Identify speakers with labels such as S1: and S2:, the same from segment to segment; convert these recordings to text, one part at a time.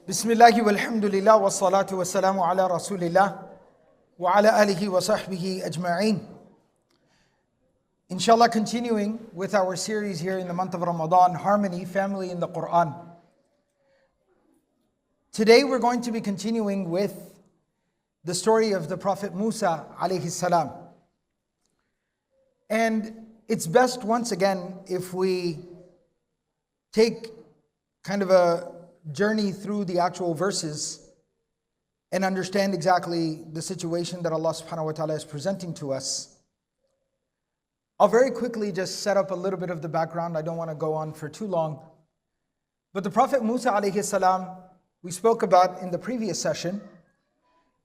S1: Bismillahi walhamdulillah wa salatu wa salamu ala rasulillah wa ala alihi wa sahbihi ajma'een. Inshallah, continuing with our series here in the month of Ramadan, Harmony, Family in the Qur'an. Today we're going to be continuing with the story of the Prophet Musa alayhi salam. And it's best once again if we take kind of a journey through the actual verses and understand exactly the situation that Allah subhanahu wa ta'ala is presenting to us. I'll very quickly just set up a little bit of the background. I don't want to go on for too long. But the Prophet Musa alayhi salam, we spoke about in the previous session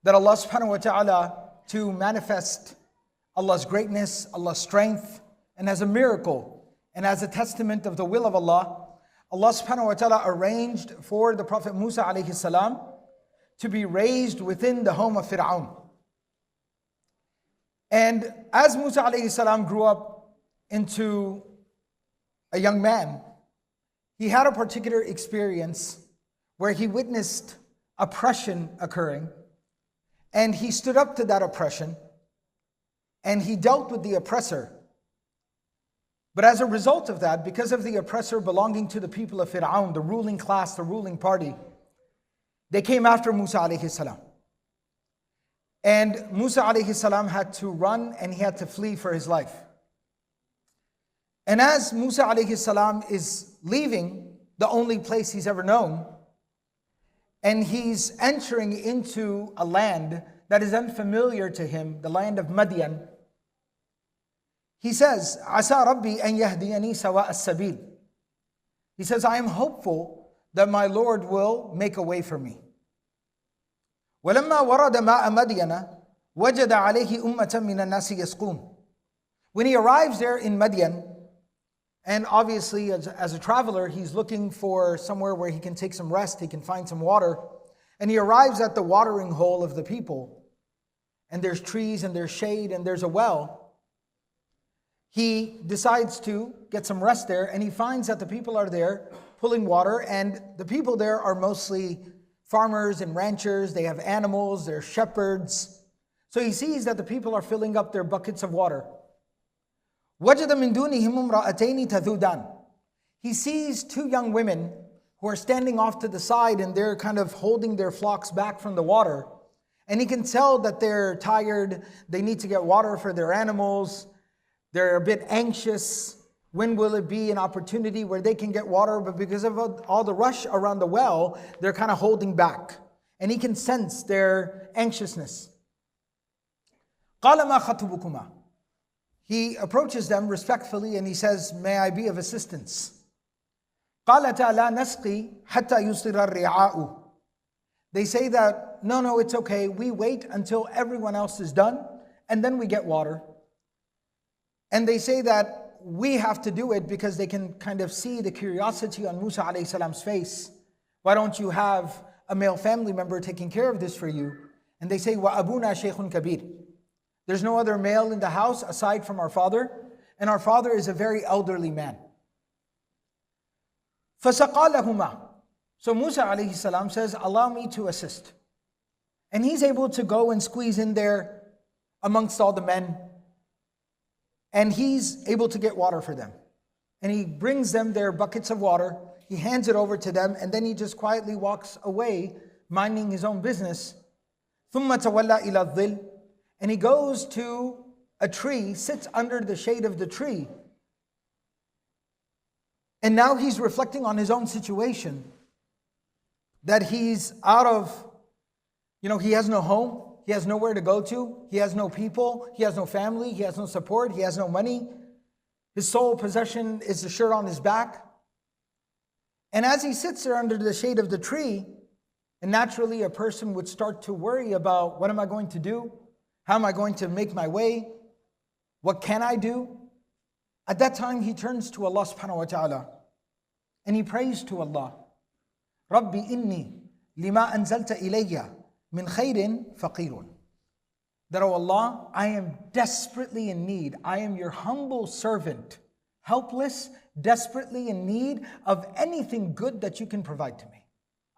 S1: that Allah subhanahu wa ta'ala, to manifest Allah's greatness, Allah's strength, and as a miracle and as a testament of the will of Allah, Allah subhanahu wa ta'ala arranged for the Prophet Musa alayhi salam to be raised within the home of Fir'aun. And as Musa alayhi salam grew up into a young man, he had a particular experience where he witnessed oppression occurring, and he stood up to that oppression and he dealt with the oppressor. But as a result of that, because of the oppressor belonging to the people of Fir'aun, the ruling class, the ruling party, they came after Musa alayhi salam. And Musa alayhi salam had to run and he had to flee for his life. And as Musa alayhi salam is leaving the only place he's ever known, and he's entering into a land that is unfamiliar to him, the land of Madian, he says, "Asa Rabbi an yahdiyani sawa as-sabil." He says, I am hopeful that my Lord will make a way for me. وَلَمَّا وَرَدَ مَاءَ مَدْيَنَ وَجَدَ عَلَيْهِ أُمَّةً مِّنَ النَّاسِ يَسْقُونَ. When he arrives there in Madian, and obviously as a traveler, he's looking for somewhere where he can take some rest, he can find some water, and he arrives at the watering hole of the people, and there's trees and there's shade and there's a well. He decides to get some rest there, and he finds that the people are there pulling water, and the people there are mostly farmers and ranchers. They have animals, they're shepherds. So he sees that the people are filling up their buckets of water. وَجَدَ مِن دُونِهِمْ امْرَأَتَيْنِ تَذُودَانِ. He sees two young women who are standing off to the side, and they're kind of holding their flocks back from the water. And he can tell that they're tired, they need to get water for their animals. They're a bit anxious. When will it be an opportunity where they can get water? But because of all the rush around the well, they're kind of holding back. And he can sense their anxiousness. قَالَ مَا خَطْبُكُمَا. He approaches them respectfully and he says, may I be of assistance? قَالَتَا لَا نَسْقِي حَتَّى يُصْدِرَ الرِّعَاءُ. They say that, no, it's okay. We wait until everyone else is done and then we get water. And they say that we have to do it because they can kind of see the curiosity on Musa alayhi salam's face. Why don't you have a male family member taking care of this for you? And they say, وَأَبُونَا شَيْخٌ كَبِيرٌ. There's no other male in the house aside from our father, and our father is a very elderly man. فَسَقَى لَهُمَا. So Musa alayhi salam says, allow me to assist. And he's able to go and squeeze in there amongst all the men, and he's able to get water for them. And he brings them their buckets of water, he hands it over to them, and then he just quietly walks away, minding his own business. ثُمَّ تَوَلَّى إِلَى الظِّلِّ. And he goes to a tree, sits under the shade of the tree. And now he's reflecting on his own situation, that he's out of, he has no home. He has nowhere to go to. He has no people. He has no family. He has no support. He has no money. His sole possession is the shirt on his back. And as he sits there under the shade of the tree, and naturally a person would start to worry about, what am I going to do? How am I going to make my way? What can I do? At that time he turns to Allah subhanahu wa ta'ala and he prays to Allah. Rabbi inni lima anzalta ilayya min khairin faqirun. That, oh Allah, I am desperately in need. I am your humble servant, helpless, desperately in need of anything good that you can provide to me.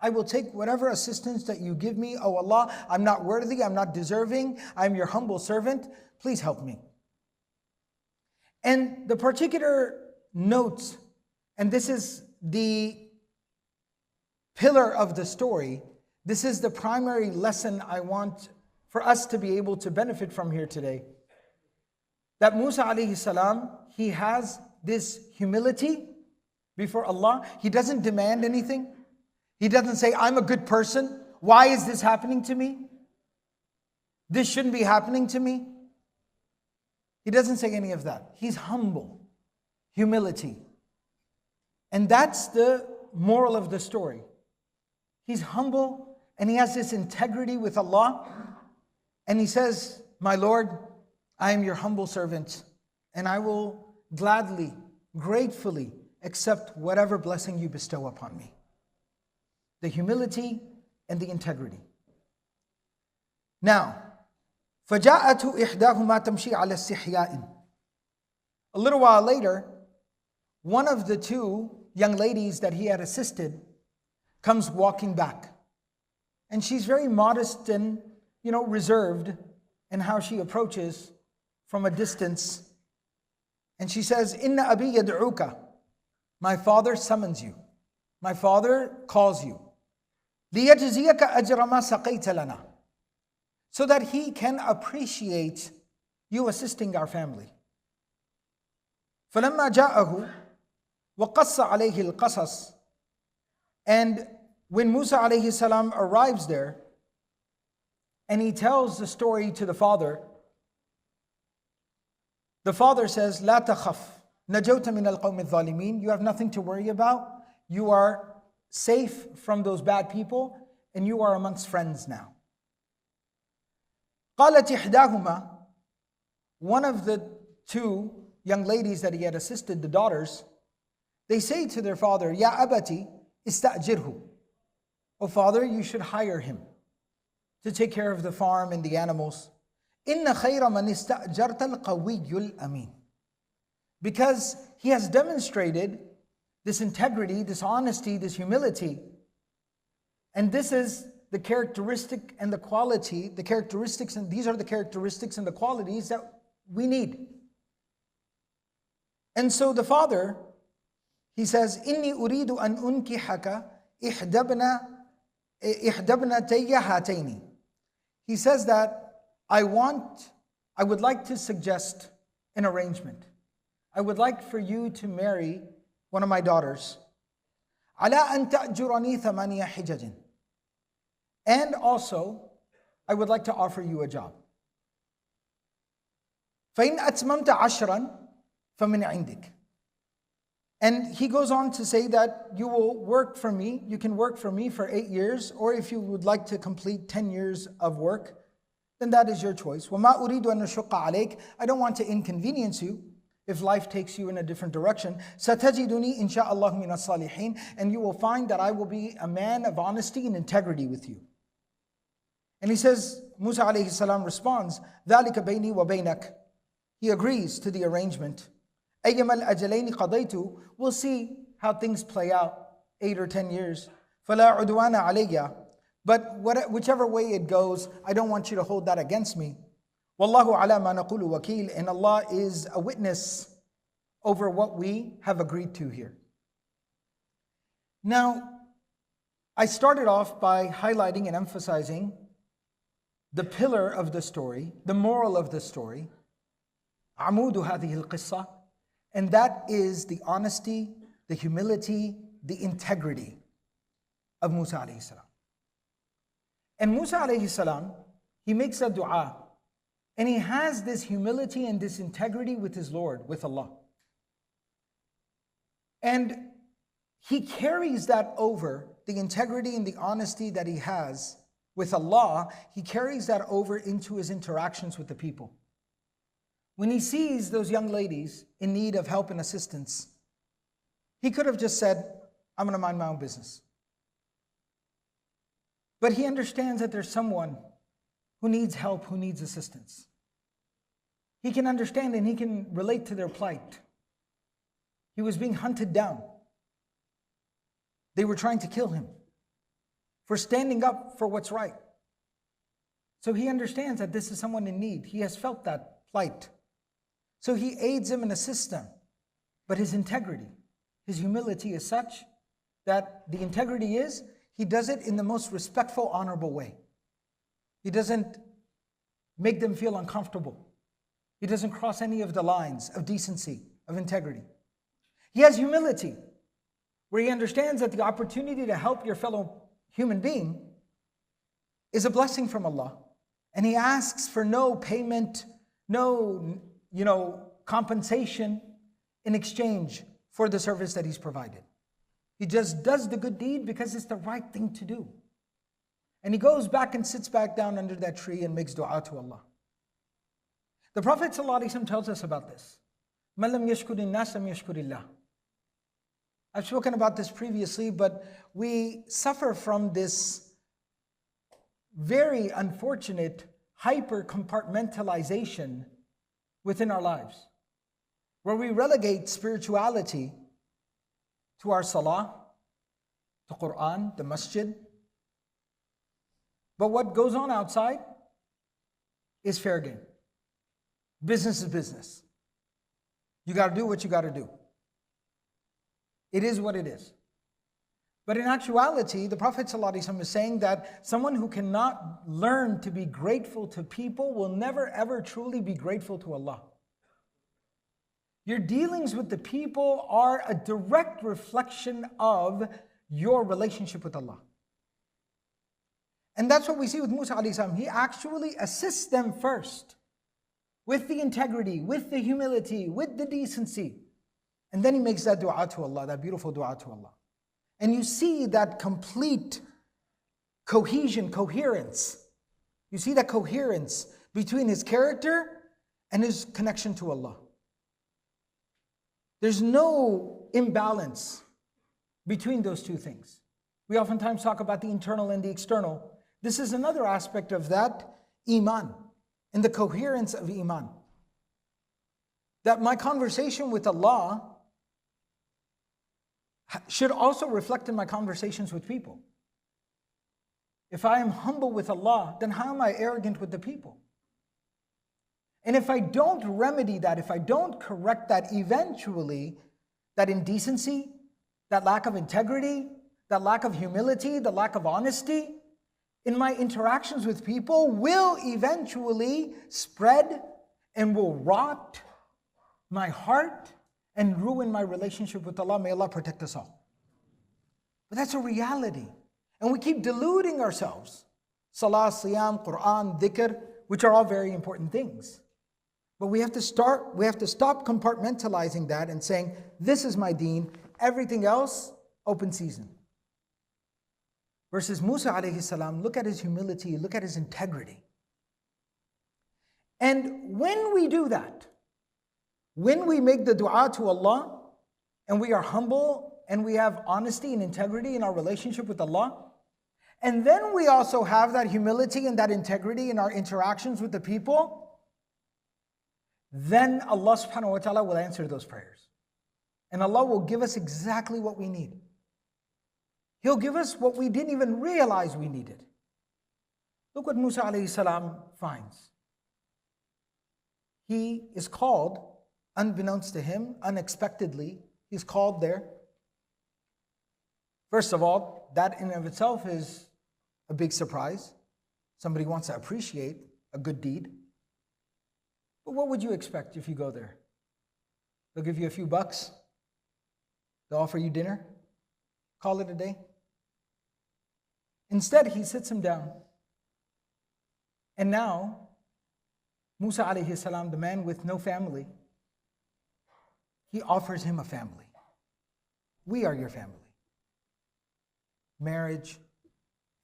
S1: I will take whatever assistance that you give me. Oh Allah, I'm not worthy, I'm not deserving, I'm your humble servant. Please help me. And the particular note, and this is the pillar of the story, this is the primary lesson I want for us to be able to benefit from here today. That Musa alayhi salam, he has this humility before Allah. He doesn't demand anything. He doesn't say, I'm a good person. Why is this happening to me? This shouldn't be happening to me. He doesn't say any of that. He's humble. Humility. And that's the moral of the story. He's humble and he has this integrity with Allah. And he says, my Lord, I am your humble servant and I will gladly, gratefully accept whatever blessing you bestow upon me. The humility and the integrity. Now, فَجَاءَتْهُ إِحْدَاهُمَا تَمْشِي عَلَى اسْتِحْيَاءٍ. A little while later, one of the two young ladies that he had assisted comes walking back. And she's very modest and, reserved in how she approaches from a distance. And she says, Inna abi yad'uka. My father summons you. My father calls you. لِيَجْزِيَكَ أَجْرَ مَا سَقَيْتَ لَنَا. So that he can appreciate you assisting our family. فَلَمَّا جَاءَهُ وَقَصَّ عَلَيْهِ الْقَصَصِ. And when Musa alayhi salam arrives there, and he tells the story to the father says, لَا تَخَفْ نَجَوْتَ مِنَ الْقَوْمِ الظَّالِمِينَ. You have nothing to worry about. You are safe from those bad people, and you are amongst friends now. قالت إحداهما. One of the two young ladies that he had assisted, the daughters, they say to their father, Ya abati ista'jirhu. Oh father, you should hire him to take care of the farm and the animals. Inna khayra man ista'jarta al-qawiyyul amin. Because he has demonstrated this integrity, this honesty, this humility. And this is the characteristic and the quality, the characteristics, and these are the characteristics and the qualities that we need. And so the father, he says, Inni uridu an unkihaka ihdabnatayya hataini. He says that I would like to suggest an arrangement. I would like for you to marry one of my daughters. Ala an ta'jurani thamaniya hijajin. And also, I would like to offer you a job. فَإِنْ أَتْمَمْتَ عَشْرًا فَمِنْ عِنْدِكَ. And he goes on to say that you will work for me, you can work for me for 8 years, or if you would like to complete 10 years of work, then that is your choice. وَمَا أُرِيدُ أَنْ أَشُقَّ عَلَيْكَ. I don't want to inconvenience you if life takes you in a different direction. سَتَجِدُنِي إِنْ شَاءَ اللَّهُ مِنَ الصَّالِحِينَ. And you will find that I will be a man of honesty and integrity with you. And he says, Musa alayhi salam responds, ذَلِكَ بَيْنِي وَبَيْنَكَ. He agrees to the arrangement. أَيَّمَا الْأَجَلَيْنِ قَضَيْتُ. We'll see how things play out, 8 or 10 years. فَلَا عُدْوَانَ عَلَيَّ. But whichever way it goes, I don't want you to hold that against me. وَاللَّهُ عَلَى مَا نَقُولُ وَكِيلٌ. And Allah is a witness over what we have agreed to here. Now, I started off by highlighting and emphasizing the pillar of the story, the moral of the story, عمود هذه القصة, and that is the honesty, the humility, the integrity of Musa alayhi salam. And Musa alayhi salam, he makes a dua, and he has this humility and this integrity with his Lord, with Allah. And he carries that over, the integrity and the honesty that he has with Allah, he carries that over into his interactions with the people. When he sees those young ladies in need of help and assistance, he could have just said, I'm going to mind my own business. But he understands that there's someone who needs help, who needs assistance. He can understand and he can relate to their plight. He was being hunted down. They were trying to kill him. for standing up for what's right. So he understands that this is someone in need. He has felt that plight. So he aids him and assists him. But his integrity, his humility is such that the integrity is, he does it in the most respectful, honorable way. He doesn't make them feel uncomfortable. He doesn't cross any of the lines of decency, of integrity. He has humility, where he understands that the opportunity to help your fellow human being is a blessing from Allah. And he asks for no payment, no, compensation in exchange for the service that he's provided. He just does the good deed because it's the right thing to do. And he goes back and sits back down under that tree and makes dua to Allah. The Prophet ﷺ tells us about this. مَنْ لَمْ يَشْكُرِ النَّاسَ لَمْ يَشْكُرِ اللَّهِ. I've spoken about this previously, but we suffer from this very unfortunate hyper-compartmentalization within our lives, where we relegate spirituality to our salah, to Qur'an, the masjid. But what goes on outside is fair game. Business is business. You got to do what you got to do. It is what it is. But in actuality, the Prophet ﷺ is saying that someone who cannot learn to be grateful to people will never ever truly be grateful to Allah. Your dealings with the people are a direct reflection of your relationship with Allah. And that's what we see with Musa alayhi salam. He actually assists them first with the integrity, with the humility, with the decency. And then he makes that dua to Allah, that beautiful dua to Allah. And you see that complete cohesion, coherence. You see that coherence between his character and his connection to Allah. There's no imbalance between those two things. We oftentimes talk about the internal and the external. This is another aspect of that iman, and the coherence of iman. That my conversation with Allah should also reflect in my conversations with people. If I am humble with Allah, then how am I arrogant with the people? And if I don't remedy that, if I don't correct that, eventually that indecency, that lack of integrity, that lack of humility, the lack of honesty in my interactions with people will eventually spread and will rot my heart and ruin my relationship with Allah. May Allah protect us all. But that's a reality. And we keep deluding ourselves. Salah, Siyam, Qur'an, Dhikr, which are all very important things. But we have to stop compartmentalizing that and saying, this is my deen, everything else, open season. Versus Musa alayhi salam, look at his humility, look at his integrity. And when we do that, when we make the dua to Allah, and we are humble, and we have honesty and integrity in our relationship with Allah, and then we also have that humility and that integrity in our interactions with the people, then Allah subhanahu wa ta'ala will answer those prayers. And Allah will give us exactly what we need. He'll give us what we didn't even realize we needed. Look what Musa alayhi salam finds. He is called, unbeknownst to him, unexpectedly, he's called there. First of all, that in and of itself is a big surprise. Somebody wants to appreciate a good deed. But what would you expect if you go there? They'll give you a few bucks. They'll offer you dinner. Call it a day. Instead, he sits him down. And now, Musa alayhi salam, the man with no family, he offers him a family. We are your family. Marriage,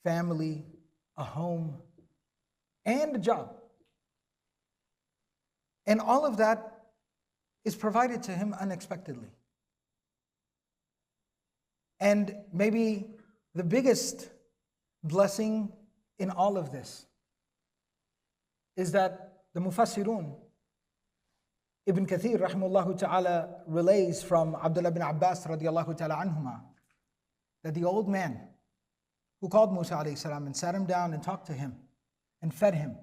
S1: family, a home, and a job. And all of that is provided to him unexpectedly. And maybe the biggest blessing in all of this is that the Mufassirun, Ibn Kathir rahimahullah ta'ala relays from Abdullah bin Abbas radiallahu ta'ala anhuma, that the old man who called Musa alayhi salam and sat him down and talked to him and fed him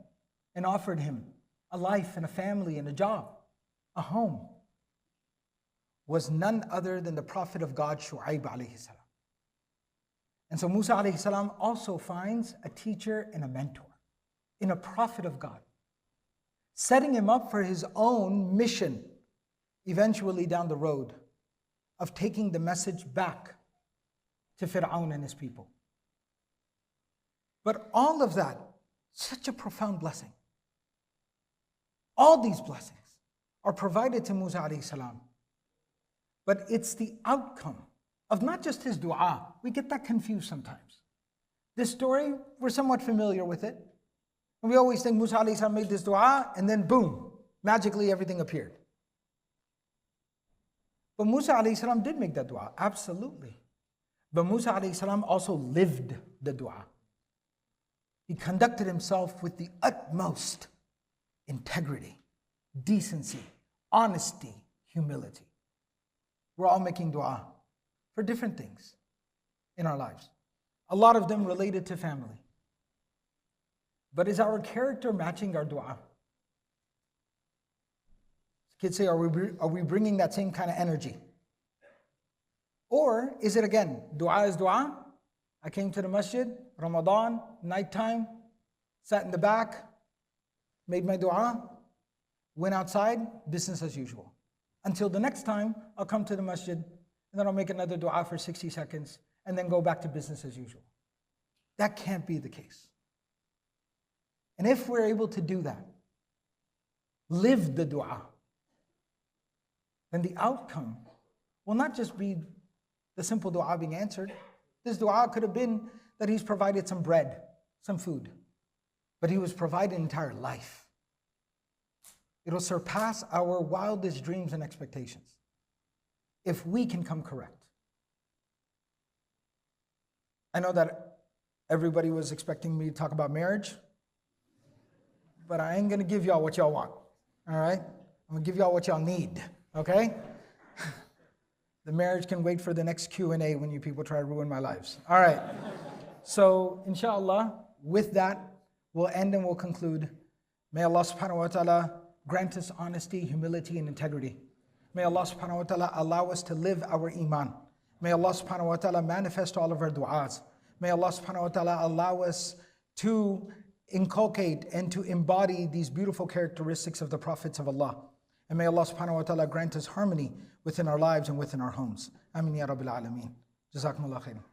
S1: and offered him a life and a family and a job, a home, was none other than the Prophet of God, Shu'aib alayhi salam. And so Musa alayhi salam also finds a teacher and a mentor in a Prophet of God, setting him up for his own mission, eventually down the road, of taking the message back to Fir'aun and his people. But all of that, such a profound blessing. All these blessings are provided to Musa alayhi salam. But it's the outcome of not just his dua. We get that confused sometimes. This story, we're somewhat familiar with it. And we always think Musa alayhi salam made this dua and then boom, magically everything appeared. But Musa alayhi salam did make that dua, absolutely. But Musa alayhi salam also lived the dua. He conducted himself with the utmost integrity, decency, honesty, humility. We're all making dua for different things in our lives. A lot of them related to family. But is our character matching our dua? Kids say, are we bringing that same kind of energy? Or is it again, dua is dua? I came to the masjid, Ramadan, nighttime, sat in the back, made my dua, went outside, business as usual. Until the next time, I'll come to the masjid, and then I'll make another dua for 60 seconds, and then go back to business as usual. That can't be the case. And if we're able to do that, live the dua, then the outcome will not just be the simple dua being answered. This dua could have been that he's provided some bread, some food, but he was provided an entire life. It'll surpass our wildest dreams and expectations if we can come correct. I know that everybody was expecting me to talk about marriage, but I ain't gonna give y'all what y'all want, all right? I'm gonna give y'all what y'all need, okay? The marriage can wait for the next Q&A when you people try to ruin my lives. All right. So, inshallah, with that, we'll end and we'll conclude. May Allah subhanahu wa ta'ala grant us honesty, humility, and integrity. May Allah subhanahu wa ta'ala allow us to live our iman. May Allah subhanahu wa ta'ala manifest all of our du'as. May Allah subhanahu wa ta'ala allow us to inculcate and to embody these beautiful characteristics of the prophets of Allah. And may Allah subhanahu wa ta'ala grant us harmony within our lives and within our homes. Amin ya Rabbil Alameen. Jazakumullah khairan.